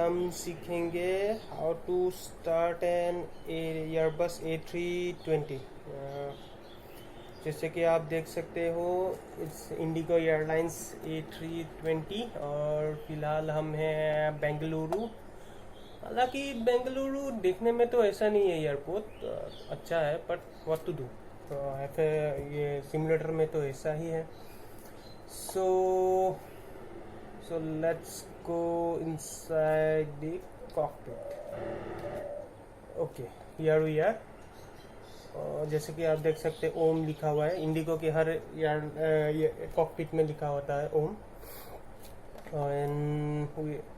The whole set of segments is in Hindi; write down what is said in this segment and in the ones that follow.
हम सीखेंगे how to start an Airbus A320। जैसे कि आप देख सकते हो इट्स इंडिगो एयरलाइंस A320 और फिलहाल हम हैं बेंगलुरु। हालांकि बेंगलुरु देखने में तो ऐसा नहीं है, एयरपोर्ट अच्छा है, बट व्हाट टू डू, ये सिमुलेटर में तो ऐसा ही है। So let's go inside the cockpit. Okay, here we are. जैसे कि आप देख सकते हैं ओम लिखा हुआ है। इंडिगो के हर कॉकपिट में लिखा होता है ओम।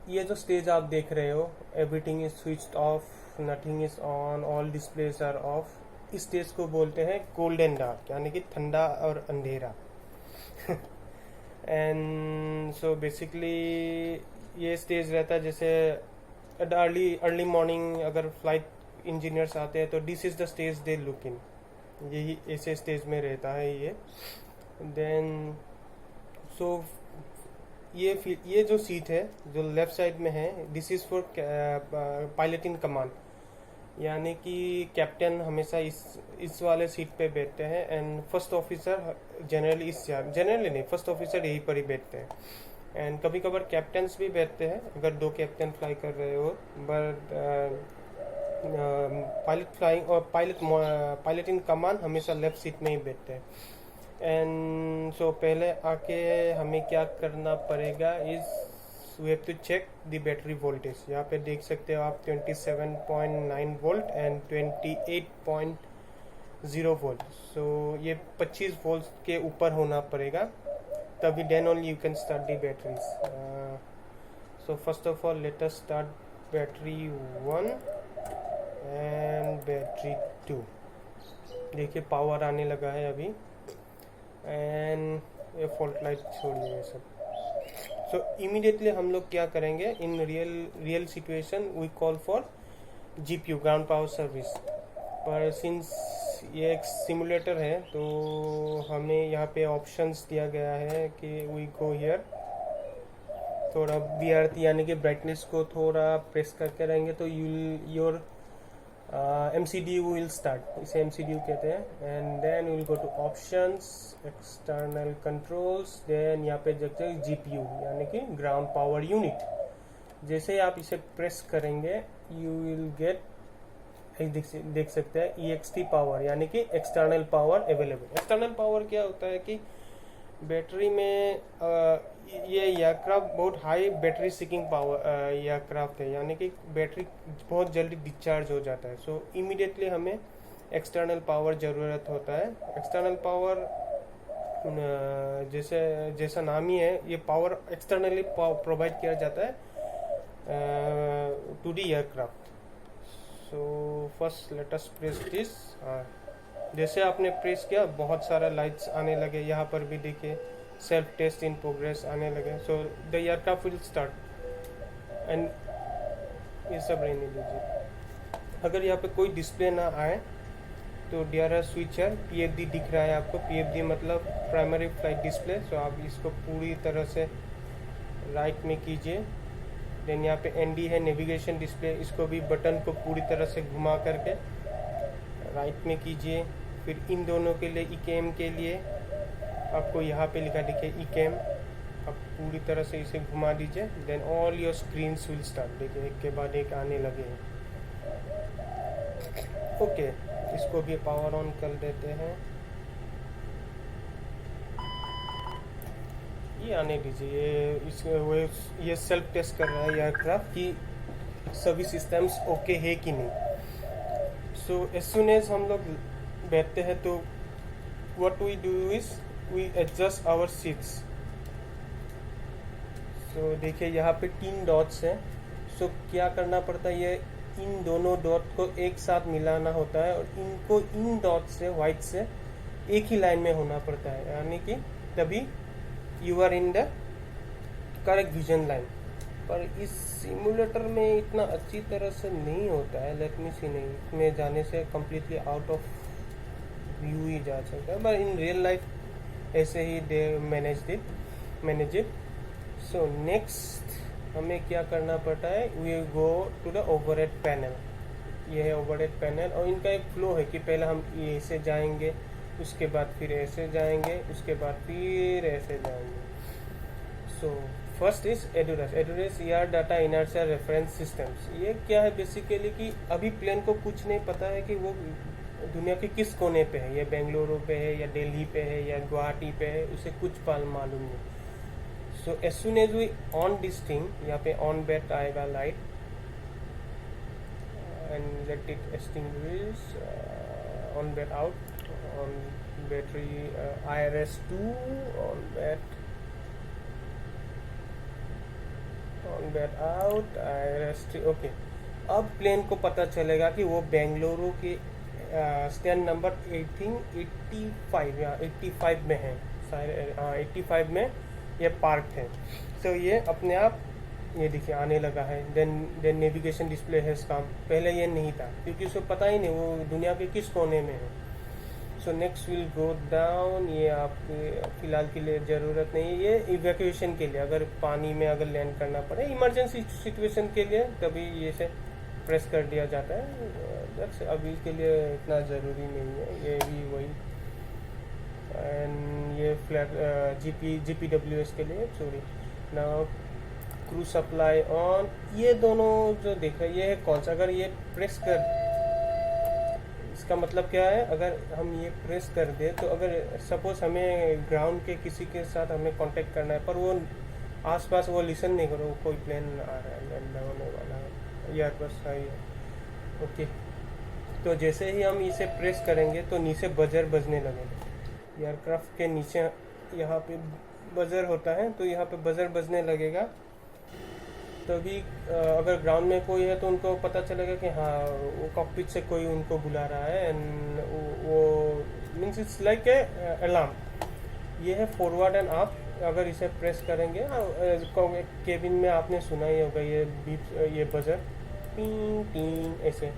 ये जो स्टेज आप देख रहे हो, everything is switched off, nothing is on, all displays are off. इस स्टेज को बोलते हैं कोल्ड एंड डार्क, यानी कि ठंडा और अंधेरा। एंड सो बेसिकली ये स्टेज रहता है जैसे अर्ली मॉर्निंग अगर फ्लाइट इंजीनियर्स आते हैं तो this is the stage they look in, यही ऐसे स्टेज में रहता है ये। देन सो ये जो सीट है जो लेफ्ट साइड में है, this is for pilot in command, यानी कि कैप्टन हमेशा इस वाले सीट पे बैठते हैं। एंड फर्स्ट ऑफिसर जनरली नहीं, फर्स्ट ऑफिसर यहीं पर ही बैठते हैं। एंड कभी कभार कैप्टन्स भी बैठते हैं अगर दो कैप्टन फ्लाई कर रहे हो, बट पायलट फ्लाइंग और पायलट इन कमांड हमेशा लेफ्ट सीट में ही बैठते हैं। एंड सो पहले आके हमें क्या करना पड़ेगा is we have to check the battery voltage. यहाँ पे देख सकते हो आप 27.9 वोल्ट एंड 28.0 वोल्ट। सो ये 25 वोल्ट के ऊपर होना पड़ेगा, तभी then only you can start the batteries. So first of all let us start battery 1 and battery 2। देखिए पावर आने लगा है अभी। एंड ये फॉल्ट लाइट छोड़िए ये सब। सो इमीडिएटली हम लोग क्या करेंगे, in real situation we call for GPU, ground power service. पर सिंस ये एक सिमुलेटर है तो हमें यहाँ पे ऑप्शंस दिया गया है कि वी गो हियर, थोड़ा BRT यानी कि ब्राइटनेस को थोड़ा प्रेस करके रहेंगे तो योर MCDU विल स्टार्ट, इसे MCDU कहते हैं। And then will go to options, external controls, then यहाँ पे देखते हैं GPU यानी कि ग्राउंड पावर यूनिट। जैसे ही आप इसे प्रेस करेंगे यू विल गेट, देख सकते हैं EXT पावर यानी कि external power available. External power क्या होता है कि बैटरी में ये एयरक्राफ्ट बहुत high battery seeking power aircraft है, यानी कि बैटरी बहुत जल्दी डिस्चार्ज हो जाता है। सो इमीडिएटली हमें एक्सटर्नल पावर ज़रूरत होता है। एक्सटर्नल पावर जैसा नाम ही है, ये पावर एक्सटर्नली प्रोवाइड किया जाता है to the aircraft. So first let us press this. जैसे आपने प्रेस किया बहुत सारा लाइट्स आने लगे, यहाँ पर भी देखिए सेल्फ टेस्ट इन प्रोग्रेस आने लगे। So the aircraft will start. And ये सब रहने दीजिए। अगर यहाँ पे कोई डिस्प्ले ना आए तो DRR स्विचर PFD दिख रहा है आपको, PFD मतलब प्राइमरी फ्लाइट डिस्प्ले। सो आप इसको पूरी तरह से राइट में कीजिए। देन यहाँ पे ND है नेविगेशन डिस्प्ले, इसको भी बटन को पूरी तरह से घुमा करके राइट में कीजिए। फिर इन दोनों के लिए ECAM के लिए आपको यहाँ पे लिखा देखिए ECAM, आप पूरी तरह से इसे घुमा दीजिए। Then all your screens will start, देखिए एक के बाद एक आने लगे हैं। ओके, इसको भी पावर ऑन कर देते हैं, ये आने दीजिए। ये सेल्फ टेस्ट कर रहा है एयरक्राफ्ट की सभी सिस्टम्स ओके है कि नहीं। सो एज सुन एज हम लोग बैठते हैं तो what we do is we adjust our seats. So देखिए यहाँ पे 3 डॉट्स हैं। सो क्या करना पड़ता है, ये इन दोनों डॉट को एक साथ मिलाना होता है और इनको इन डॉट से वाइट से एक ही लाइन में होना पड़ता है, यानी कि तभी you are in the correct vision line. पर इस सिमुलेटर में इतना अच्छी तरह से नहीं होता है। लेट मी सी, नहीं, इसमें जाने से कम्प्लीटली आउट ऑफ व्यू ही जा सकता है, बट इन रियल लाइफ ऐसे ही they manage it. So next हमें क्या करना पड़ता है, we go to the overhead panel. ये है ओवरहेड पैनल, और इनका एक फ्लो है कि पहले हम ये से जाएंगे, उसके बाद फिर ऐसे जाएंगे, उसके बाद फिर ऐसे जाएंगे। So first is एडुरस। एडुरस यार डाटा इनर्शिया रेफरेंस सिस्टम्स। ये क्या है बेसिकली कि अभी प्लेन को कुछ नहीं पता है कि वो दुनिया के किस कोने पे है, या बेंगलुरु पे है, या दिल्ली पे है, या गुवाहाटी पे है, उसे कुछ मालूम नहीं। So as soon as we on this thing, यहाँ पे ऑन बैट आएगा light, and let it extinguish, on bat out, on battery, IRS2 on bat out, IRS3। Okay, अब प्लेन को पता चलेगा कि वो बेंगलुरु के स्टैंड नंबर 1885 या 85 में है, शायद 85 में ये पार्क है। तो ये अपने आप ये देखिए आने लगा है। देन नेविगेशन डिस्प्ले है काम, पहले ये नहीं था क्योंकि उसको पता ही नहीं वो दुनिया के किस कोने में है। So next will go down. ये आपके फिलहाल के लिए ज़रूरत नहीं है, ये इवैक्यूएशन के लिए, अगर पानी में अगर लैंड करना पड़े इमरजेंसी सिचुएशन के लिए तभी ये से प्रेस कर दिया जाता है। दैट्स अभी के लिए इतना ज़रूरी नहीं है। ये भी वही, एंड ये फ्लैट GPWS के लिए सॉरी ना, क्रू सप्लाई ऑन। ये दोनों जो देख रहे हैं ये है कौन सा, अगर ये प्रेस कर, इसका मतलब क्या है, अगर हम ये प्रेस कर दे तो अगर सपोज हमें ग्राउंड के किसी के साथ हमें कांटेक्ट करना है पर वो आसपास वो लिसन नहीं करो, कोई प्लेन आ रहा है, लैंड होने वाला है, एयरबस है, ओके। तो जैसे ही हम इसे प्रेस करेंगे तो नीचे बजर बजने लगेगा। एयरक्राफ्ट के नीचे यहाँ पे बजर होता है, तो यहाँ पे बजर बजने लगेगा। तभी अगर ग्राउंड में कोई है तो उनको पता चलेगा कि हाँ वो कॉकपिट से कोई उनको बुला रहा है, एंड वो means it's like a alarm. ये है फॉरवर्ड एंड अप। अगर इसे प्रेस करेंगे, केबिन में आपने सुना ही होगा ये बीप, ये बजर टीं टीं ऐसे।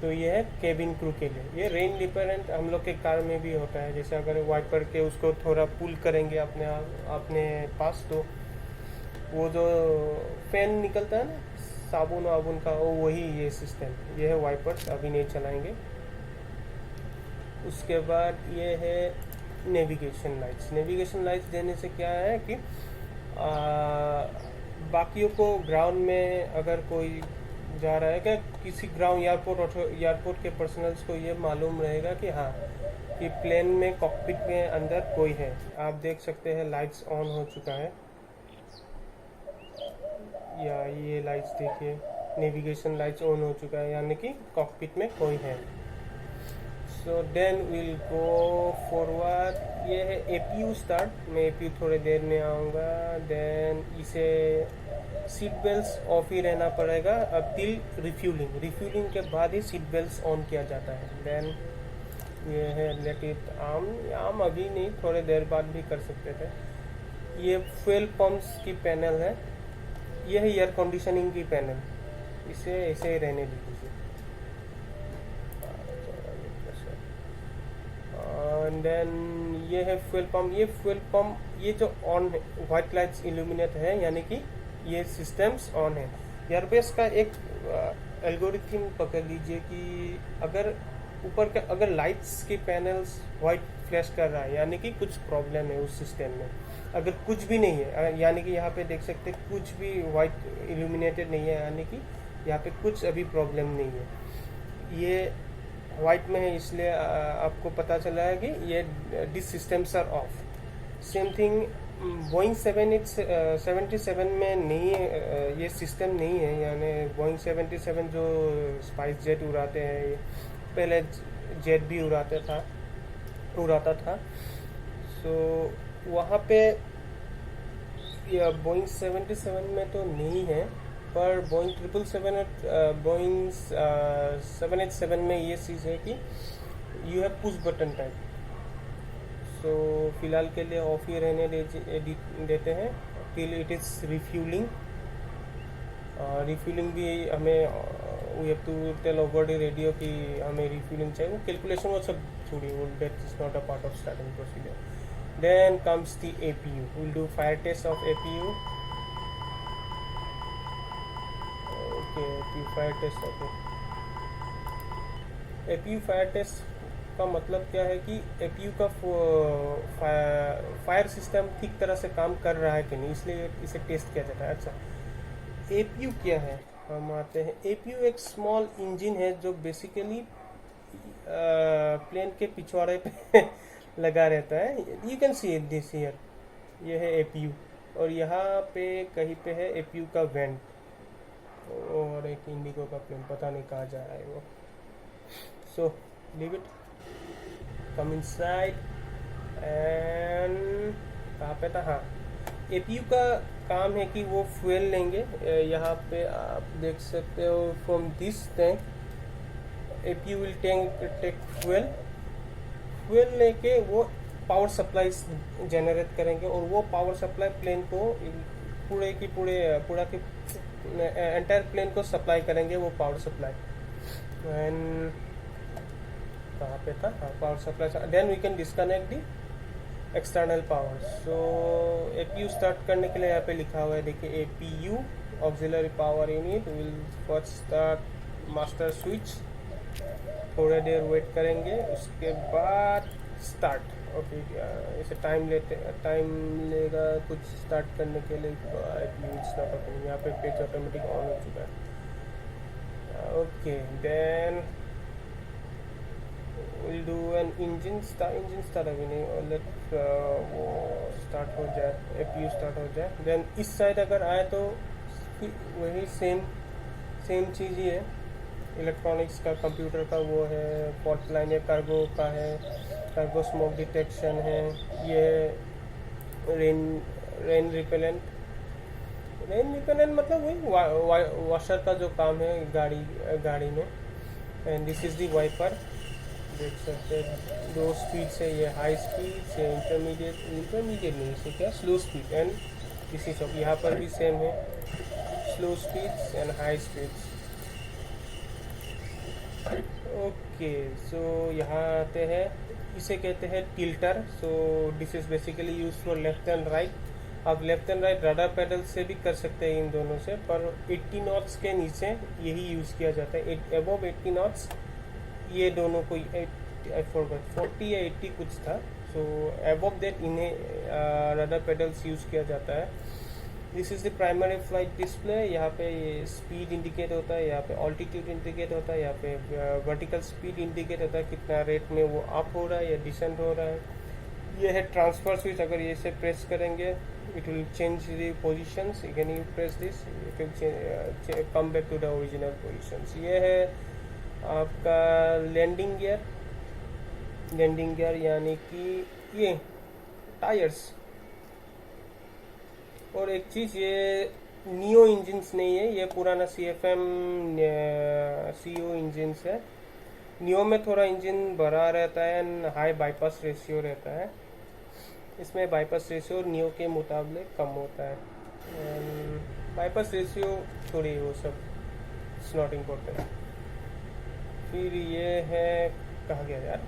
तो ये है केबिन क्रू के लिए। ये रेन रिपेरेंट हम लोग के कार में भी होता है, जैसे अगर वाइपर के उसको थोड़ा पुल करेंगे अपने पास, तो वो जो फैन निकलता है ना साबुन वाबुन का, वो वही ये सिस्टम। ये है वाइपर्स, अभी नहीं चलाएंगे। उसके बाद ये है नेविगेशन लाइट्स। नेविगेशन लाइट्स देने से क्या है कि बाकियों को ग्राउंड में अगर कोई जा रहा है, क्या किसी ग्राउंड एयरपोर्ट के पर्सनल्स को ये मालूम रहेगा कि हाँ कि प्लेन में कॉकपिट में अंदर कोई है। आप देख सकते हैं लाइट्स ऑन हो चुका है, या ये लाइट्स देखिए, नेविगेशन लाइट्स ऑन हो चुका है, यानी कि कॉकपिट में कोई है। So then will go forward. ये है APU स्टार्ट। मैं APU थोड़ी देर में आऊँगा। देन इसे सीट बेल्ट्स ऑफ ही रहना पड़ेगा अब टिल रिफ्यूलिंग। रिफ्यूलिंग के बाद ही सीट बेल्ट्स ऑन किया जाता है। देन ये है लेट इट आम अभी नहीं, थोड़ी देर बाद भी कर सकते थे। ये फ्यूल पंप्स की पैनल है। यह है एयर कंडीशनिंग की पैनल, इसे ऐसे ही रहने दीजिए। एंड देन ये है फ्यूल पंप। ये फ्यूल पंप, ये जो ऑन है, व्हाइट लाइट्स इल्यूमिनेट है, यानी कि ये सिस्टम्स ऑन है। एयरबेस का एक एल्गोरिथम पकड़ लीजिए कि अगर ऊपर का अगर लाइट्स की पैनल्स वाइट फ्लैश कर रहा है, यानी कि कुछ प्रॉब्लम है उस सिस्टम में। अगर कुछ भी नहीं है, यानी कि यहाँ पे देख सकते हैं कुछ भी वाइट इल्यूमिनेटेड नहीं है, यानी कि यहाँ पे कुछ अभी प्रॉब्लम नहीं है। ये वाइट में है इसलिए आपको पता चला है कि ये this systems are off. Same thing Boeing 777 में नहीं है, ये सिस्टम नहीं है। यानी बोइंग 77 जो स्पाइस जेट उड़ाते हैं, पहले जेट भी उड़ाता था। सो वहाँ पे बोइंग 77 में तो नहीं है, पर बोइंग 777 बोइंग 787 में ये चीज़ है कि you have push button type. So फिलहाल के लिए ऑफ ही रहने देते हैं till it is refuelling. Refuelling भी हमें we have to tell over the radio कि हमें रिफ्यूलिंग चाहिए। वो कैलकुलेशन वो सब छोड़िए, वो that is not a part of starting procedure. Then comes the APU. We'll do fire test of APU. Fire test okay. APU fire test का मतलब क्या है कि एपीयू का फायर सिस्टम ठीक तरह से काम कर रहा है कि नहीं, इसलिए इसे टेस्ट किया जाता है। अच्छा, एपीयू क्या है, हम आते हैं। एपीयू एक स्मॉल इंजन है जो बेसिकली प्लेन के पिछवाड़े पे लगा रहता है। You can see this here, ये है एपीयू, और यहाँ पे कहीं पे है एपीयू का वेंट, और एक इंडिगो का प्लेन, पता नहीं कहाँ जा रहा है वो। So leave it, come inside and कहाँ पे था, हाँ। एपीयू का काम है कि वो फ्यूल लेंगे, यहाँ पे आप देख सकते हो from this tank APU will take fuel लेके वो पावर सप्लाई जनरेट करेंगे, और वो पावर सप्लाई प्लेन को पूरा के एंटायर प्लेन को सप्लाई करेंगे, वो पावर सप्लाई। एंड कहाँ पे था, हाँ power supply. Then we can disconnect the external power. So APU start करने के लिए यहाँ पे लिखा हुआ है, देखिए APU auxiliary power unit will first start master switch. थोड़ा देर वेट करेंगे, उसके बाद स्टार्ट। ओके, इसे टाइम लेगा कुछ स्टार्ट करने के लिए। एपीयू स्टार्ट ओपनिंग, यहाँ पे पेज ऑटोमेटिक ऑन हो चुका है। Okay, then we'll do an engine start अभी नहीं, और लेट वो स्टार्ट हो जाए, एपीयू स्टार्ट हो जाए। देन इस साइड अगर आए तो वही सेम चीज़ ही है, इलेक्ट्रॉनिक्स का, कंप्यूटर का वो है, फॉल्ट लाइन है, कार्गो का है, कार्गो स्मोक डिटेक्शन है, ये रेन रिपेलेंट मतलब वही वॉशर का जो काम है गाड़ी में। And this is the wiper, देख सकते हैं 2 स्पीड से, ये हाई स्पीड से, इंटरमीडिएट नहीं से क्या, slow speed. And this is यहाँ पर भी सेम है, slow speeds and high speeds. Okay, so यहाँ आते हैं, इसे कहते हैं tiller. So this is basically use for left and right. आप left and right rudder pedal से भी कर सकते हैं इन दोनों से, पर 80 नॉट्स के नीचे यही यूज़ किया जाता है। अबव 80 नॉट्स ये दोनों को 40 या 80 कुछ था। सो अबव दैट इन्हें रडार पेडल्स यूज़ किया जाता है। This is the primary flight display. यहाँ पे स्पीड इंडिकेट होता है, यहाँ पे ऑल्टीट्यूड इंडिकेट होता है, यहाँ पे वर्टिकल स्पीड इंडिकेट होता है, कितना रेट में वो अप हो रहा है या डिसेंट हो रहा है। ये है ट्रांसफर स्विच, अगर ये से प्रेस करेंगे it will change the positions. Again you press this, it will come back to the original positions. ये है आपका लैंडिंग गियर यानी कि ये टायर्स। और एक चीज़, ये नियो इंजिन्स नहीं है, ये पुराना CFM CO इंजिन्स है। नियो में थोड़ा इंजन बड़ा रहता है एंड हाई बाईपास रेशियो रहता है, इसमें बाईपास रेशियो नियो के मुकाबले कम होता है। बाईपास रेशियो थोड़ी वो सब इट्स नॉट इम्पोर्टेंट। फिर ये है, कहाँ गया यार,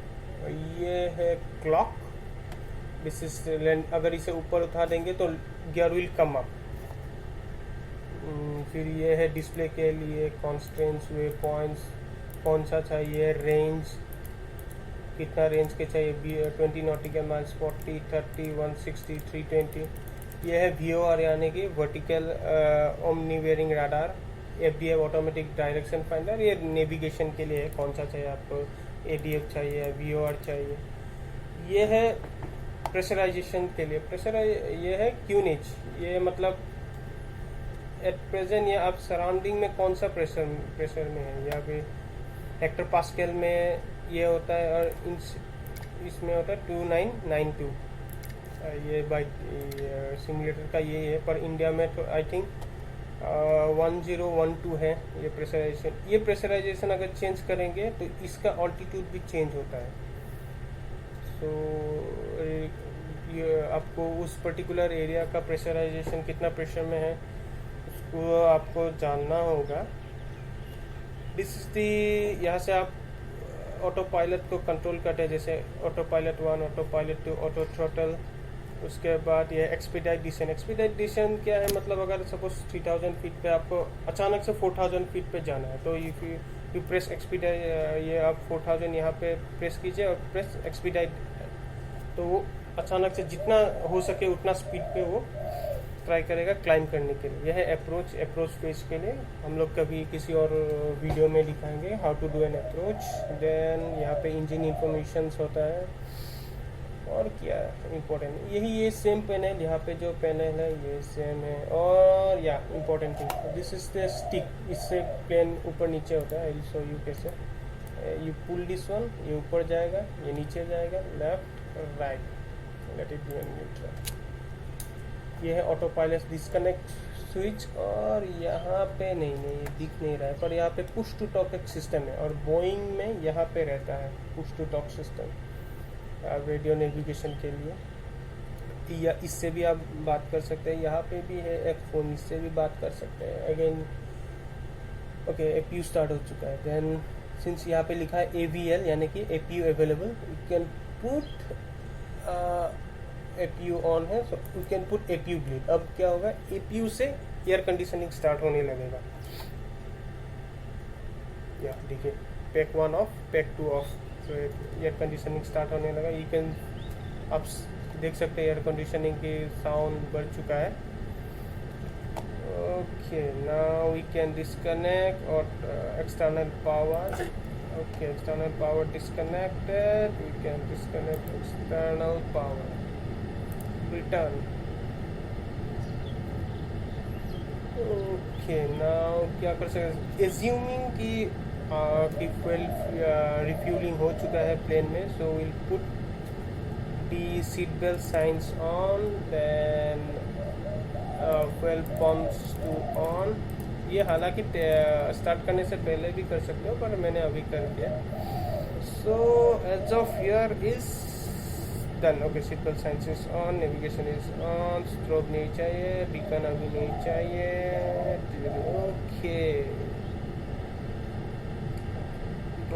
ये है क्लॉक। दिस इज, अगर इसे ऊपर उठा देंगे तो गियर विल कम अप। फिर ये है डिस्प्ले के लिए कॉन्स्टेंट्स, वे पॉइंट्स, कौन सा चाहिए, रेंज, कितना रेंज के चाहिए, 20 नॉटिकल माइल्स, 40, 30, 160, 320। ये है VOR यानी कि vertical omni wearing radar. FDF automatic direction finder, ये नेविगेशन के लिए है, कौन सा चाहिए आपको, ADF चाहिए, VOR चाहिए। ये है प्रेशराइजेशन के लिए, ये है क्यूनेज, ये मतलब एट प्रेजेंट ये आप सराउंडिंग में कौन सा प्रेशर में है, या फिर हेक्टर पास्कल में ये होता है, और इसमें होता है 2992। ये बाई सिमुलेटर का ये है, पर इंडिया में तो आई थिंक 1012 है ये प्रेशराइजेशन। ये प्रेशराइजेशन अगर चेंज करेंगे तो इसका ऑल्टीट्यूड भी चेंज होता है। सो ये आपको उस पर्टिकुलर एरिया का प्रेशराइजेशन कितना प्रेशर में है उसको आपको जानना होगा। दिस इज दी, यहाँ से आप ऑटो पायलट को कंट्रोल करते हैं, जैसे auto pilot 1, auto pilot 2, auto throttle, उसके बाद ये एक्सपीडाइट डिसेंट क्या है, मतलब अगर सपोज 3000 फीट पे आपको अचानक से 4000 फीट पे जाना है, तो इफ यू प्रेस एक्सपीडाइट, ये आप 4000 यहाँ पे प्रेस कीजिए और प्रेस एक्सपीडाइट, तो वो अचानक से जितना हो सके उतना स्पीड पे वो ट्राई करेगा क्लाइंब करने के लिए। यह है अप्रोच फेज के लिए। हम लोग कभी किसी और वीडियो में दिखाएंगे how to do an approach. Then यहाँ पे इंजन इंफॉर्मेशन होता है, और क्या इम्पोर्टेंट, यही ये सेम पैनल, यहाँ पे जो पैनल है ये सेम है। और या important thing, this is the stick, इससे प्लेन ऊपर नीचे होता है। आई शो यू कैसे, यू पुल दिस वन, ये ऊपर जाएगा, ये नीचे जाएगा, left right, let it be in neutral. ये है ऑटो पायलट डिस्कनेक्ट स्विच, और यहाँ पे नहीं ये दिख नहीं रहा है, पर यहाँ पे पुश टू टॉक एक सिस्टम है, और बोइंग में यहाँ पे रहता है push to talk system radio navigation के लिए। या इससे भी आप बात कर सकते हैं, यहाँ पे भी है एक फ़ोन, इससे भी बात कर सकते हैं। अगेन ओके, APU स्टार्ट हो चुका है। देन सिंस यहाँ पे लिखा है AVL यानी कि APU available, you can put APU on है, so you can put APU bleed. अब क्या होगा, APU से एयर कंडीशनिंग स्टार्ट होने लगेगा। या देखिए, पैक 1 ऑफ, पैक 2 ऑफ, तो एयर कंडीशनिंग स्टार्ट होने लगा। यू कैन, आप देख सकते हैं एयर कंडीशनिंग की साउंड बढ़ चुका है। Okay, now we can disconnect और external power. Okay, external power disconnected, we can disconnect external power, return. Okay, now क्या कर सकते, एज्यूमिंग की फ्यूल रिफ्यूलिंग हो चुका है प्लेन में, so will put the seat belt signs on, then fuel pumps to on. ये हालांकि स्टार्ट करने से पहले भी कर सकते हो, पर मैंने अभी कर दिया। So as of here is done. Okay, seat belt signs is on, navigation is on, strobe नहीं चाहिए, बीकन अभी नहीं चाहिए।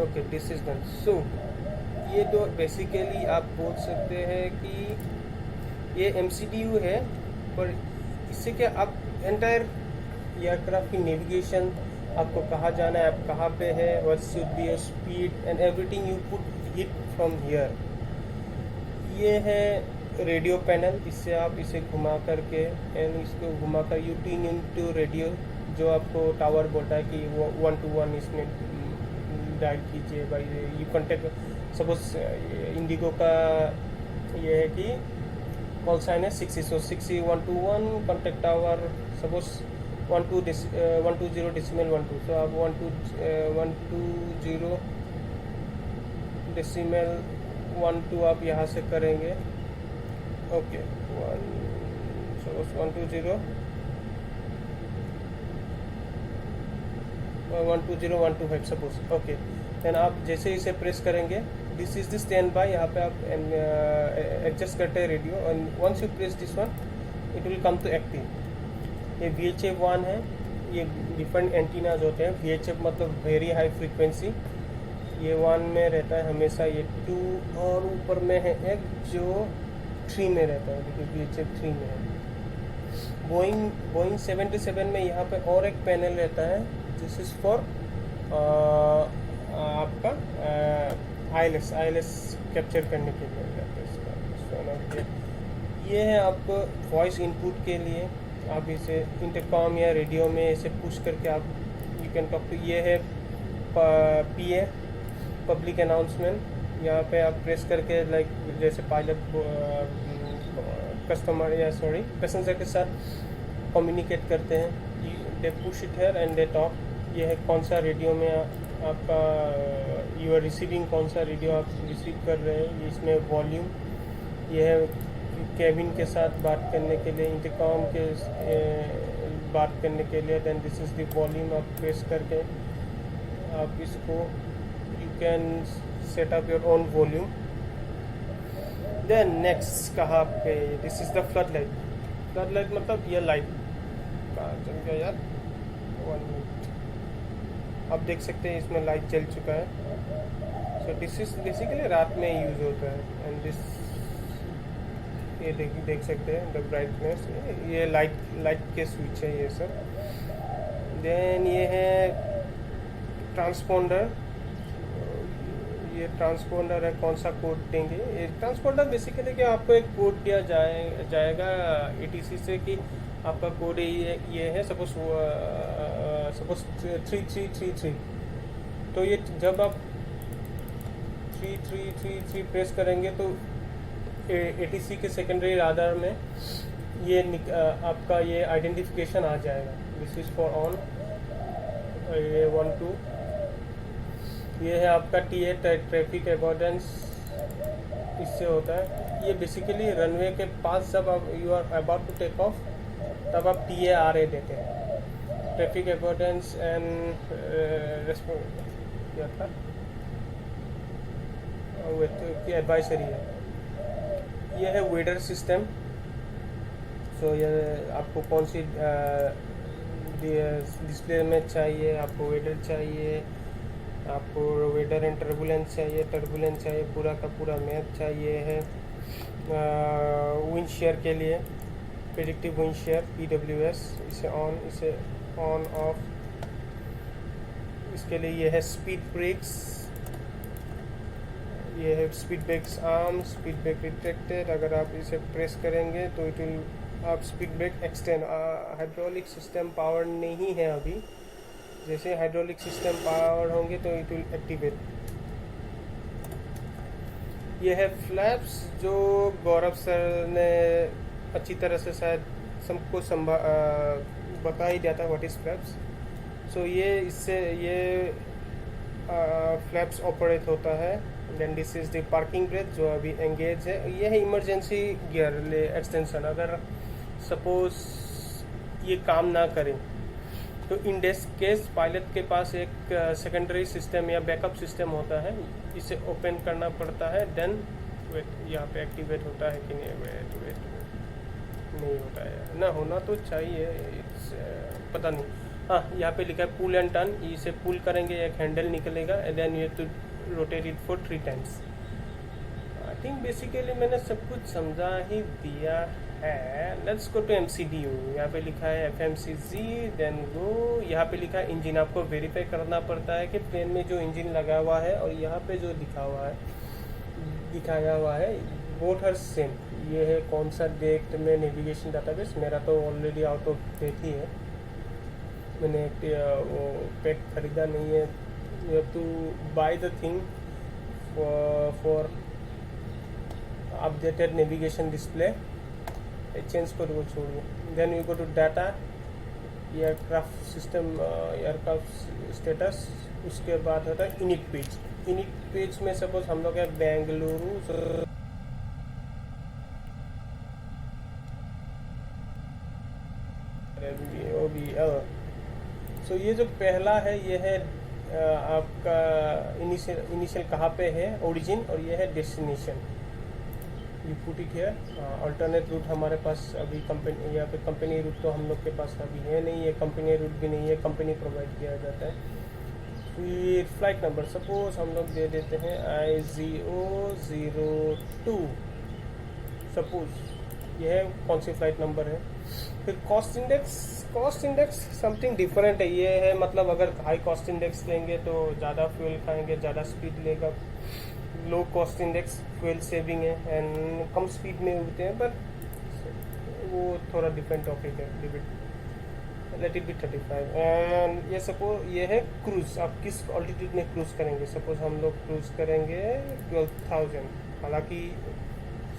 Okay, this is done. So ये तो बेसिकली आप बोल सकते हैं कि ये MCDU है, पर इससे क्या आप एंटायर एयरक्राफ्ट की नेविगेशन, आपको कहाँ जाना है, आप कहाँ पे है, what should be your speed and everything you put it from here. ये है रेडियो पैनल, इससे आप इसे घुमा करके एंड इसको घुमा कर यू ट्यून इनटू रेडियो, जो आपको टावर बोलता है कि वो 1 to 1 इसमें डायल कीजिए। भाई यू कॉन्टेक्ट, सपोज इंडिगो का ये है कि कॉल साइन है 60, सो 60 1 to 1 contact tower, suppose 120 decimal 12, तो आप 120 डेसिमल 12 आप यहाँ से करेंगे। Okay, 120.125 suppose. ओके, देन आप जैसे इसे प्रेस करेंगे, this is the standby, यहाँ पे आप एडजस्ट करते हैं radio, and once you press this one it will come to active. ये VHF 1 है, ये डिफरेंट एंटीनाज होते हैं। VHF मतलब वेरी हाई फ्रीक्वेंसी, ये 1 में रहता है हमेशा, ये 2 और ऊपर में है एक जो 3 में रहता है, देखिए VHF 3 में है। बोइंग 77 में यहाँ पे और एक पैनल रहता है, दिस इज फॉर आपका ILS कैप्चर करने के लिए। ये है आपको वॉइस इनपुट के लिए, आप इसे इंटरकॉम या रेडियो में इसे पुश करके आप यू कैन टॉक टू। ये है PA, पब्लिक अनाउंसमेंट, यहाँ पे आप प्रेस करके लाइक जैसे पायलट कस्टमर या पैसेंजर के साथ कम्युनिकेट करते हैं। They push it here and they talk. ये है कौन सा रेडियो में आपका यू आर रिसीविंग, कौन सा रेडियो आप रिसीव कर रहे हैं, इसमें वॉल्यूम। ये है केबिन के साथ बात करने के लिए, इंटरकॉम के बात करने के लिए, then this is the volume. आप प्रेस करके आप इसको you can set up your own volume. Then next कहाँ पे, this is the flood light. Flood light मतलब ये लाइट कहाँ चल गया यार, 1 मिनट। आप देख सकते हैं इसमें लाइट जल चुका है। सो दिस इज बेसिकली रात में यूज होता है, एंड दिस ये देख सकते हैं द ब्राइटनेस, ये लाइट के स्विच है ये सब। देन ये है ट्रांसपोंडर, ये ट्रांसपोंडर है, कौन सा कोड देंगे। ये ट्रांसपोंडर बेसिकली क्या आपको एक कोड दिया जाएगा ATC से कि आपका कोड ये है सपोज 3333, तो ये जब आप 3333 प्रेस करेंगे तो ATC के सेकेंडरी राडार में ये आपका ये आइडेंटिफिकेशन आ जाएगा, दिस इज फॉर ऑन। ये 1 2, ये है आपका TA ट्रैफिक अवॉइडेंस, इससे होता है। ये बेसिकली रनवे के पास जब आप you are about to take off तब आप TARA देते हैं, ट्रैफिक अवॉइडेंस एंड क्या था एडवाइजरी है। ये है वेदर सिस्टम, सो ये आपको कौन सी डिस्प्ले में चाहिए, आपको वेदर चाहिए, आपको वेदर एंड टर्बुलेंस चाहिए, पूरा का पूरा मैथ चाहिए है। विंड शेयर के लिए प्रेडिक्टिव विंड शेयर PWS, इसे ऑन ऑफ। इसके लिए ये है स्पीड ब्रेक्स, ये है speed brakes arm, speed brake retracted. अगर आप इसे प्रेस करेंगे तो इट विल आप speed brake extend. Hydraulic system power नहीं है अभी, जैसे हाइड्रोलिक सिस्टम पावर होंगे तो इट विल एक्टिवेट। ये है फ्लैप्स, जो गौरव सर ने अच्छी तरह से शायद सबको बता ही दिया था व्हाट इज फ्लैप्स। सो ये इससे ये फ्लैप्स ऑपरेट होता है। Then this is the parking brake जो अभी एंगेज है। ये है इमरजेंसी गियर एक्सटेंशन, अगर सपोज ये काम ना करें तो इन दिस केस पायलट के पास एक सेकेंडरी सिस्टम या बैकअप सिस्टम होता है, इसे ओपन करना पड़ता है। देन वेट, यहाँ पे एक्टिवेट होता है कि नहीं, वेट नहीं होता है, ना होना तो चाहिए, पता नहीं। हाँ, यहाँ पे लिखा है पुल एंड टर्न, इसे पुल करेंगे एक हैंडल निकलेगा and then you to rotate it for 3 times. I think basically मैंने सब कुछ समझा ही दिया है। Let's go to MCDU। यहाँ पे लिखा है FMCG, देन गो। यहाँ पे लिखा है इंजन, आपको वेरीफाई करना पड़ता है कि प्लेन में जो इंजन लगा हुआ है और यहाँ पे जो दिखाया हुआ है बोथ आर सेम। ये है कौन सा डेट में नेविगेशन डाटाबेस, मेरा तो ऑलरेडी आउट ऑफ डेट ही है, मैंने वो पैक खरीदा नहीं है। You have to buy the thing for updated navigation display, change कर वो छोड़िए। Then you go to data, aircraft system, aircraft status. उसके बाद होता है इनिट पेज। इनिट पेज में सपोज हम लोग है बेंगलुरु, सो ये जो पहला है ये है आपका इनिशियल कहाँ पे है, ओरिजिन, और ये है destination. You put it here. Alternate root हमारे पास अभी कंपनी, यहाँ पे कंपनी रूट तो हम लोग के पास अभी है नहीं, ये कंपनी रूट भी नहीं है, कंपनी प्रोवाइड किया जाता है। फिर फ्लाइट नंबर सपोज हम लोग दे देते हैं IGO02 सपोज, ये है कौन सी फ्लाइट नंबर है। फिर कॉस्ट इंडेक्स समथिंग डिफरेंट है। ये है मतलब अगर हाई कॉस्ट इंडेक्स लेंगे तो ज़्यादा फ्यूल खाएंगे, ज़्यादा स्पीड लेगा। Low cost index fuel saving है एंड कम स्पीड में उड़ते हैं, बट वो थोड़ा डिफरेंट टॉपिक है। Let it be 35। एंड ये सपोज ये है क्रूज, आप किस ऑल्टीट्यूड में क्रूज करेंगे। सपोज हम लोग क्रूज करेंगे 12,000, हालांकि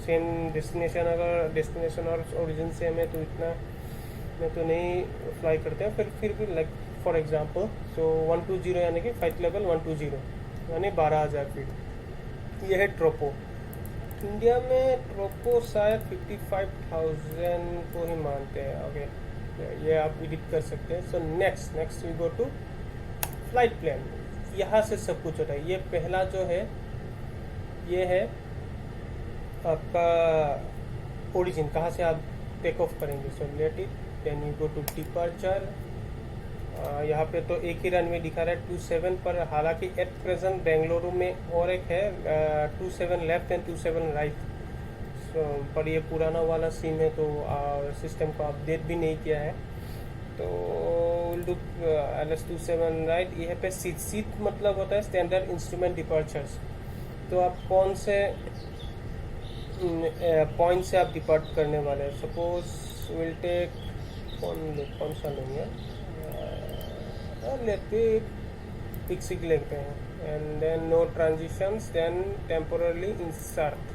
सेम डेस्टिनेशन, अगर डेस्टिनेशन और ओरिजिन सेम है तो इतना में तो नहीं फ्लाई करते हैं। फिर भी लाइक फॉर एग्जांपल सो 120 यानी कि फ्लाइट लेवल 120 यानी 12,000 फीट। ये है ट्रोपो। इंडिया में ट्रोपो शायद 55,000 को ही मानते हैं। ओके, ये आप एडिट कर सकते हैं। So next we go to flight plan. यहाँ से सब कुछ होता है। ये पहला जो है ये है आपका ओरिजिन, कहाँ से आप टेक ऑफ करेंगे। So let it, then you go to departure. यहाँ पे तो एक ही रनवे दिखा रहा है 27 पर, हालांकि एट प्रेजेंट बेंगलुरु में और एक है 27 लेफ्ट एंड 27 राइट। पर ये पुराना वाला सिम है तो सिस्टम को अपडेट भी नहीं किया है। तो विल डू LS27 राइट। यहाँ पे सीट मतलब होता है स्टैंडर्ड इंस्ट्रूमेंट डिपार्चर्स। तो आप कौन से पॉइंट से आप डिपार्ट करने वाले हैं। सपोज विल टेक कौन सा लेंगे, लेते पिक्सिक लेते हैं and then no transitions then temporarily insert.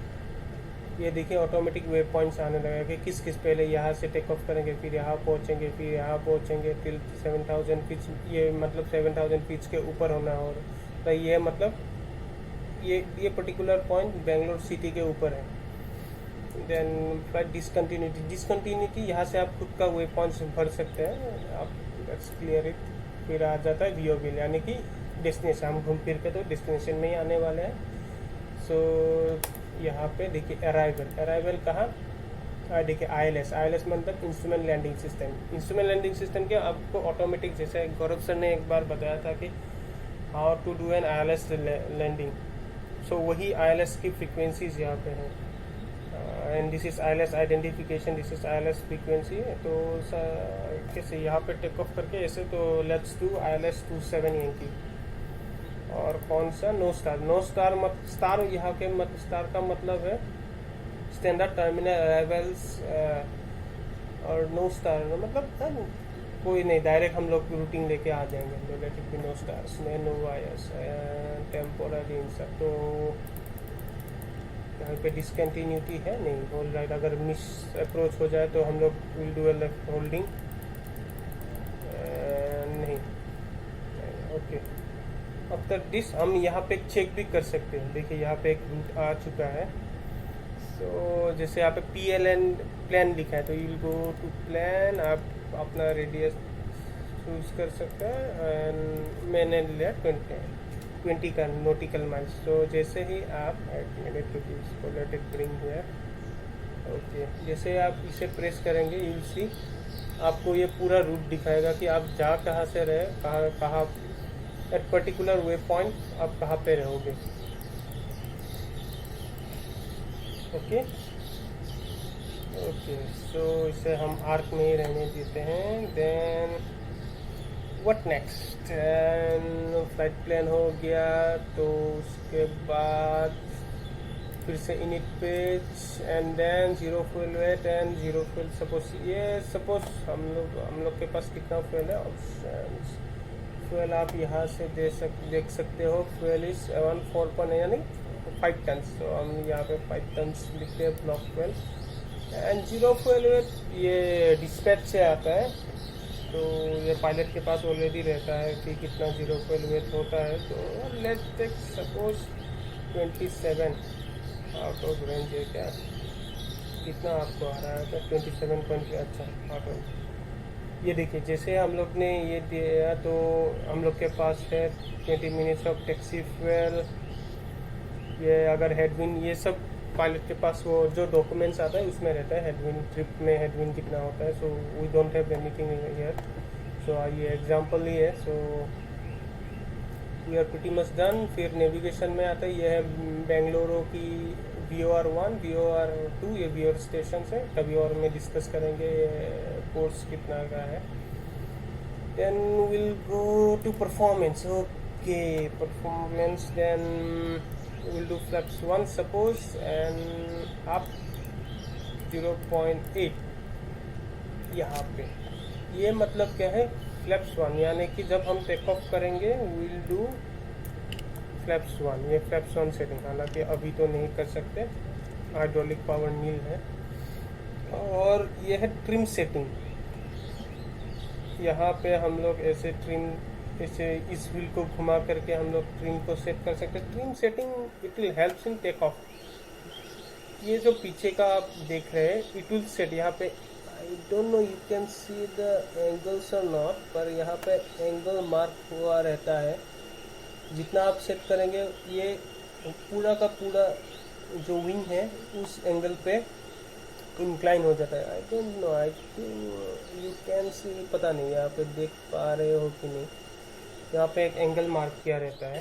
ये देखिए ऑटोमेटिक वेव पॉइंट्स आने लगा कि किस पहले यहाँ से टेक ऑफ करेंगे, फिर यहाँ पहुँचेंगे, फिर यहाँ पहुँचेंगे टिल 7000 फीट। ये मतलब 7000 फीट के ऊपर होना हो। तो ये मतलब ये पर्टिकुलर पॉइंट बेंगलोर सिटी के ऊपर है। देन फ्लाइट डिसकंटिन्यूटी यहाँ से आप खुद का वे पॉइंट्स भर सकते हैं आप। Let's clear it. फिर आ जाता है वीओ बिल, यानी कि डेस्टिनेशन। हम घूम फिर के तो डेस्टिनेशन में ही आने वाले हैं। सो यहाँ पे देखिए अराइवल कहाँ, देखिए ILS मतलब instrument landing system. Instrument landing system क्या आपको ऑटोमेटिक, जैसे गौरव सर ने एक बार बताया था कि how to do an ILS landing. So वही ILS की फ्रिक्वेंसीज यहाँ पे हैं। And this is ILS identification, this is ILS frequency. तो कैसे यहाँ पे टेक ऑफ करके ऐसे, तो लेट्स डू ILS27 Yankee। और कौन सा नो स्टार स्टार यहाँ के स्टार का मतलब है स्टैंडर्ड टर्मिनल अराइवल्स। और नो स्टार मतलब कोई नहीं, डायरेक्ट हम लोग रूटिंग लेके आ जाएंगे। लेट नो स्टार्स में नो वायर्स टेम्पोररी इंसर्ट। तो यहाँ पे डिसकंटिन्यूटी है नहीं, होल राइट। अगर मिस अप्रोच हो जाए तो हम लोग विल डू लेफ्ट होल्डिंग नहीं। ओके, आफ्टर दिस हम यहाँ पे चेक भी कर सकते हैं। देखिए यहाँ पे एक रूट आ चुका है। सो जैसे यहाँ पे PLN प्लान लिखा है तो you will go to plan. आप अपना रेडियस चूज कर सकते हैं एंड मैंने लिया 20 का नॉटिकल माइल्स। तो जैसे ही आप ओके, जैसे आप इसे प्रेस करेंगे यू विल सी आपको ये पूरा रूट दिखाएगा कि आप जा कहाँ से रहे, कहाँ एट पर्टिकुलर वे पॉइंट आप कहाँ पे रहोगे। ओके सो इसे हम आर्क में ही रहने देते हैं। Then what next, flight plan हो गया। तो उसके बाद फिर से init page and then zero fuel weight and zero fuel. Suppose हम लोग के पास कितना फ्यूल है। ऑप्शंस फ्यूल आप यहाँ से देख सकते हो। फ्यूल इज 4.9 यानी 5 टन। तो हम यहाँ पे 5 टन लिखते हैं block fuel. And zero fuel wait ये डिस्पैच से आता है, तो ये पायलट के पास ऑलरेडी रहता है कि कितना जीरो फ्यूल वेट होता है। तो let's take suppose 27 out of range है क्या, कितना आपको आ रहा है। तो 27. अच्छा आउट ऑफ। ये देखिए जैसे हम लोग ने ये दिया तो हम लोग के पास है 20 मिनट्स ऑफ टैक्सी फ्यूल। ये अगर हेडविंड, ये सब पायलट के पास वो जो डॉक्यूमेंट्स आता है उसमें रहता है। हेडविंड ट्रिप में हेडविंड कितना होता है। So we don't have anything here. So ये एग्जांपल ही है। So we are pretty much done. फिर नेविगेशन में आता है, ये है बेंगलुरु की VOR1 VOR2, ये VOR स्टेशन है। कभी और में डिस्कस करेंगे कोर्स कितना का है। Then will go to performance. Okay performance, then we'll do flaps 1 suppose and up 0.8 यहाँ पे। ये मतलब क्या है फ्लैप्स 1, यानी कि जब हम टेक ऑफ करेंगे we'll do फ्लैप्स 1। ये फ्लैप्स 1 सेटिंग, हालांकि अभी तो नहीं कर सकते, हाइड्रोलिक पावर नील है। और ये है ट्रिम सेटिंग। यहाँ पे हम लोग ऐसे ट्रिम, ऐसे इस व्हील को घुमा करके हम लोग ट्रिम को सेट कर सकते हैं। Trim setting it will helps in take off. ये जो पीछे का आप देख रहे हैं इट विल सेट। यहाँ पे I don't know you can see the angles और नॉट, पर यहाँ पे एंगल मार्क हुआ रहता है। जितना आप सेट करेंगे ये पूरा का पूरा जो विंग है उस एंगल पे इंक्लाइन हो जाता है। I don't know, I think you can see, पता नहीं यहाँ पे देख पा रहे हो कि नहीं। यहाँ पे एक एंगल मार्क किया रहता है।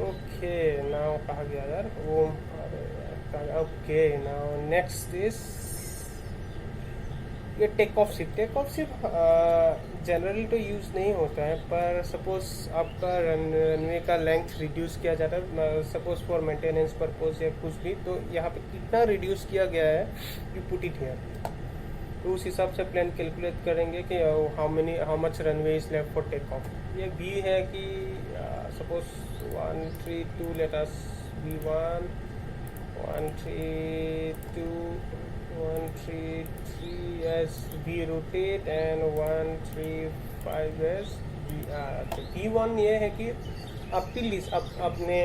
ओके नाउ कहा गया यार वो, अरे यार ओके, नाउ नेक्स्ट इज ये टेक ऑफ सिर्फ जनरली तो यूज़ नहीं होता है, पर सपोज आपका रनवे का लेंथ रिड्यूस किया जाता है, सपोज फॉर मेंटेनेंस पर्पज या कुछ भी, तो यहाँ पे कितना रिड्यूस किया गया है यू पुट इट हियर, तो उस हिसाब से प्लान कैलकुलेट करेंगे कि how much runway is left for take off. ये भी है कि suppose 1 3 2 let us V1 1 3 2 1 3 3 as V rotate and 1 3 5 as V। V1 ये है कि अब टिल अपने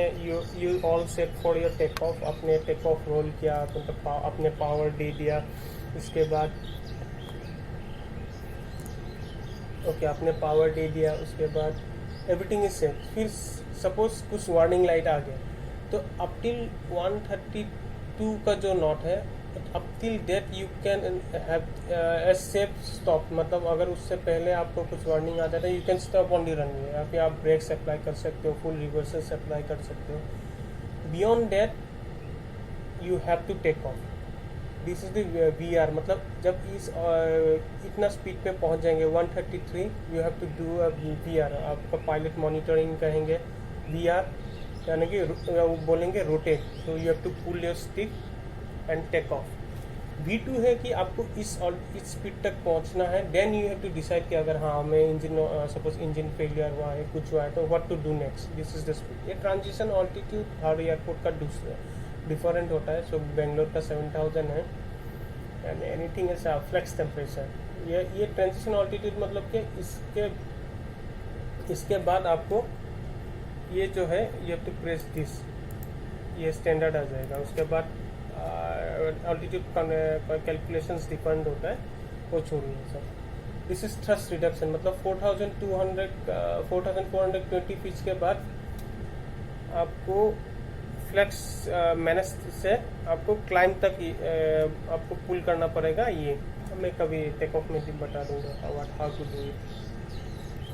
you all set for your take off, अपने टेक ऑफ रोल किया, मतलब अपने पावर दे दिया, इसके बाद ओके आपने पावर दे दिया, उसके बाद एवरीथिंग इज सेट। फिर सपोज कुछ वार्निंग लाइट आ गया, तो अप टिल 132 का जो नॉट है, up till that you can have a safe stop, मतलब अगर उससे पहले आपको कुछ वार्निंग आ जाता है you can stop on the runway, या फिर आप ब्रेक्स अप्लाई कर सकते हो, फुल रिवर्सेस अप्लाई कर सकते हो। Beyond that you have to take off. This is the VR, मतलब जब इस इतना स्पीड पे पहुंच जाएंगे 133, you have to do a VR, आपका पायलट मॉनिटरिंग कहेंगे VR, यानी कि बोलेंगे rotate, so you have to pull your stick and take off. V2 है कि आपको इस स्पीड तक पहुंचना है, then you have to decide कि अगर हाँ हमें इंजन सपोज इंजन फेलियर हुआ है, कुछ हुआ है, तो what to do next. This is the speed. ये ट्रांजिशन ऑल्टीट्यूड हर एयरपोर्ट का डिफरेंट होता है। सो बेंगलोर का 7000 है, and anything is flex temperature. ये ट्रांजिशन ऑल्टीट्यूड मतलब कि इसके बाद आपको ये जो है you have to press this, ये स्टैंडर्ड आ जाएगा। उसके बाद ऑल्टीट्यूड कैलकुलेशंस डिफरेंट होता है, वो छोड़िए सब। दिस इज थ्रस्ट रिडक्शन, मतलब 4420 फीट के बाद आपको फ्लेक्स मैनेज से आपको क्लाइंब तक आपको पुल करना पड़ेगा। ये मैं कभी टेक ऑफ में भी बता दूंगा how to do it.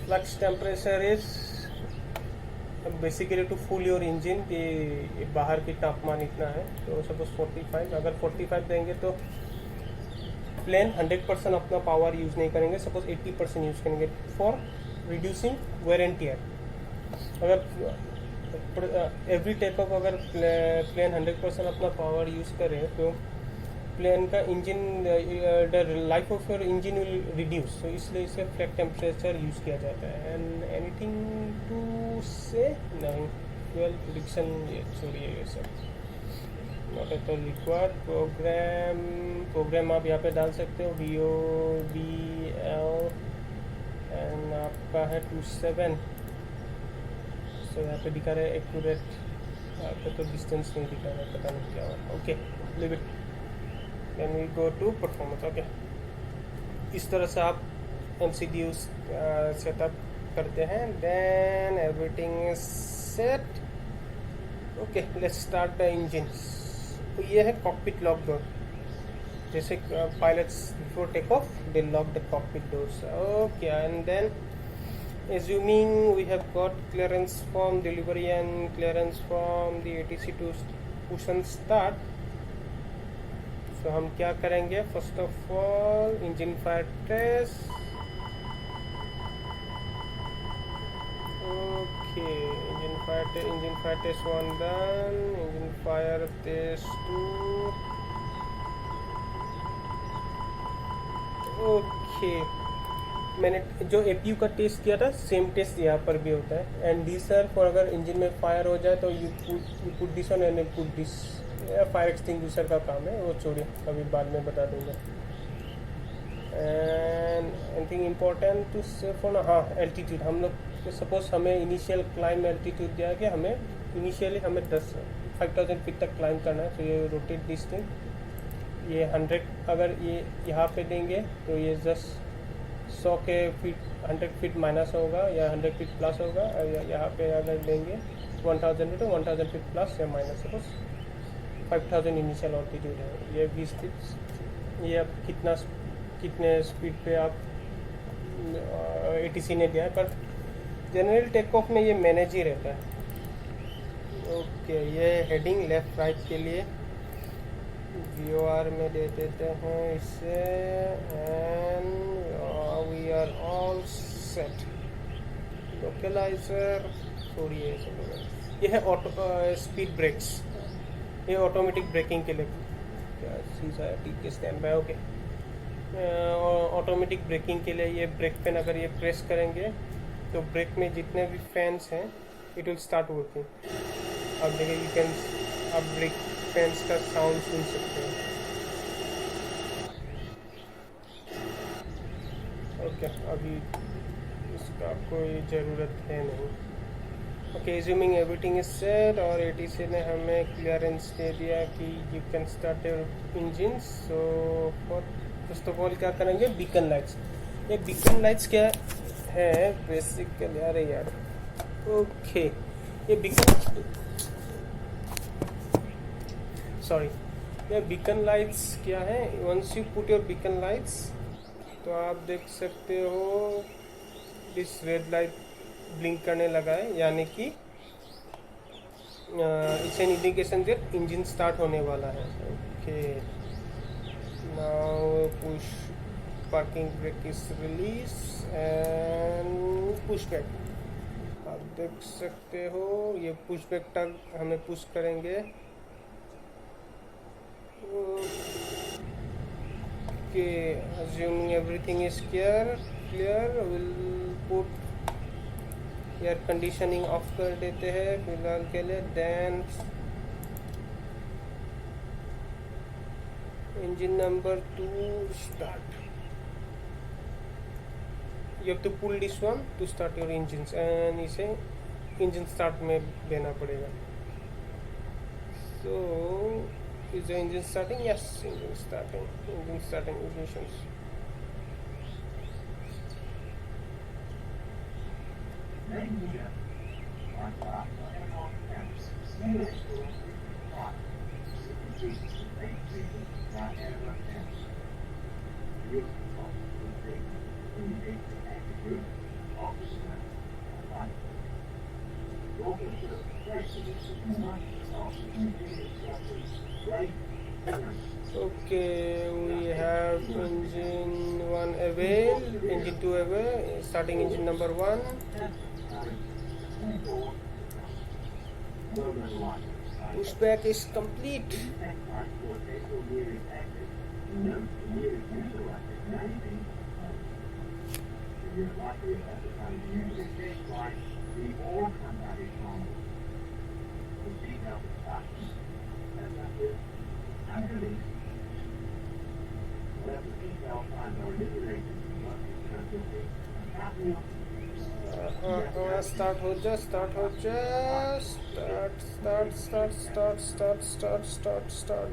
Flex temperature is basically to fool your engine कि बाहर की तापमान इतना है, तो सपोज 45, अगर 45 देंगे तो प्लेन 100% अपना पावर यूज़ नहीं करेंगे, सपोज 80% यूज़ करेंगे for reducing wear and tear. अगर एवरी टेक ऑफ अगर प्लेन 100% अपना पावर यूज़ करे तो प्लेन का engine the life of your engine will reduce, तो इसलिए इसे फ्लैट टेम्परेचर यूज़ किया जाता है। एंड एनीथिंग टू से नहीं, फ्यूल प्रिडिक्शन ये छोड़िए, ये सब not at all required. Program आप यहाँ पे डाल सकते हो VOBL, एंड आपका है 27। सो यहाँ पे दिखा रहा है एक्यूरेट, यहाँ पे तो डिस्टेंस नहीं दिखा रहा है, पता नहीं क्या हुआ। Okay leave it, then we go to performance. Okay, इस तरह से आप MCDU सेटअप करते हैं। Then everything is set. Okay, let's start the engines. तो ये है कॉकपिट लॉक डोर, जैसे pilots before take off they lock the cockpit doors. Okay, and then assuming we have got clearance from delivery and clearance from the ATC to push and start, so हम क्या करेंगे, first of all engine fire test. Okay, engine fire test 1 done, engine fire test 2। Okay, मैंने जो APU का टेस्ट किया था सेम टेस्ट यहाँ पर भी होता है। एंड दी सर फॉर अगर इंजन में फायर हो जाए तो you put this on and put this, fire extinguisher का काम है, वो छोड़िए कभी बाद में बता दूंगा। एंड एनीथिंग इम्पोर्टेंट टू से फॉर, हाँ एल्टीट्यूड, हम लोग सपोज हमें इनिशियल क्लाइंब एल्टीट्यूड दिया कि हमें इनिशियली हमें 5000 फीट तक क्लाइंब करना है, तो ये रोटेट दिस थिंग, ये 100 अगर ये यहाँ पे देंगे तो ये जस्ट 100 के फीट 100 फीट माइनस होगा या 100 फीट प्लस होगा, और यहाँ पे अगर देंगे 1000 तो 1000 फीट प्लस या माइनस। सपोज 5000 इनिशियल ऑल्टीट्यूड है, ये 20 फीट, ये अब कितने स्पीड पे आप ATC ने दिया है, पर जनरल टेक ऑफ में ये मैनेज ही रहता है। ओके, ये हेडिंग लेफ्ट राइट के लिए VOR में दे देते हैं इसे and we are all set. Localiser छोड़िए, ये है ऑटो स्पीड ब्रेक्स, ये ऑटोमेटिक ब्रेकिंग के लिए क्या चीज़ है, ठीक है stand by okay. Automatic braking के लिए ये ब्रेक पेन अगर ये प्रेस करेंगे तो ब्रेक में जितने भी फैंस हैं इट विल स्टार्ट वर्किंग। अब देखिए यू कैन, आप ब्रेक फैंस का साउंड सुन सकते हैं। ओके अभी इसका कोई ज़रूरत है नहीं। Okay assuming everything is set और एटीसी ने हमें क्लियरेंस दे दिया कि you can start your engine. So first of all क्या करेंगे, बीकन लाइट्स। ये बीकन लाइट्स क्या है बेसिकली, अरे यार ओके ये बीकन, सॉरी, ये बीकन लाइट्स क्या है, once you put your beacon lights तो आप देख सकते हो इस रेड लाइट ब्लिंक करने लगा है, यानी कि it's an indication that engine start होने वाला है। Okay now push parking brake is release and push back. आप देख सकते हो ये पुश बैक तक हमें पुश करेंगे। Okay assuming everything is clear we'll put air conditioning off कर देते हैं फिलहाल के लिए। Then engine number 2 start, you have to pull this one to start your engine and इसे इंजन स्टार्ट में देना पड़ेगा। So is the engine starting, yes engine starting ignitions. Okay, we have engine 1 away, engine 2 away, starting engine number 1. Pushback is complete. Start हो जा, start हो जा, start.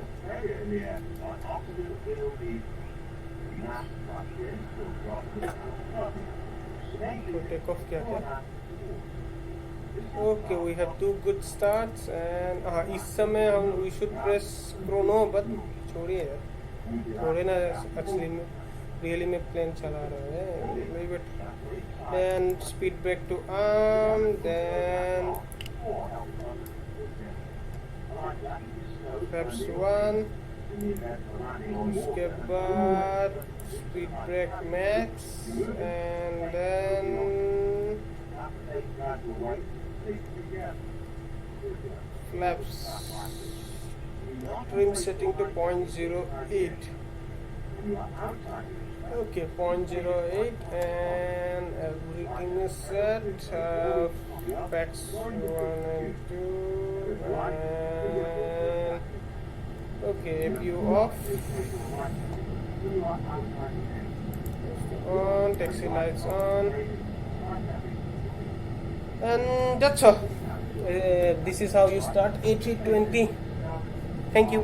Take off क्या? Okay, we have 2 good starts and इस समय हम we should press chrono, but छोड़िए यार, छोड़े ना, एक्चुअली में रियली में प्लेन चला रहे हैं, leave it. Then speed brake to arm, then flaps 1, उसके बाद speed brake max and then flaps, trim setting to 0.08. Okay, 0.08 and everything is set. Packs 1 and 2 and okay, APU off, on, taxi lights on, and that's all. This is how you start A320. Thank you.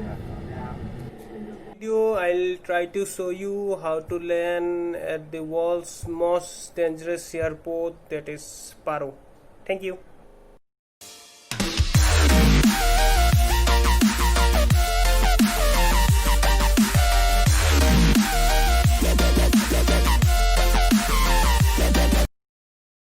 I'll try to show you how to land at the world's most dangerous airport, that is Paro. Thank you.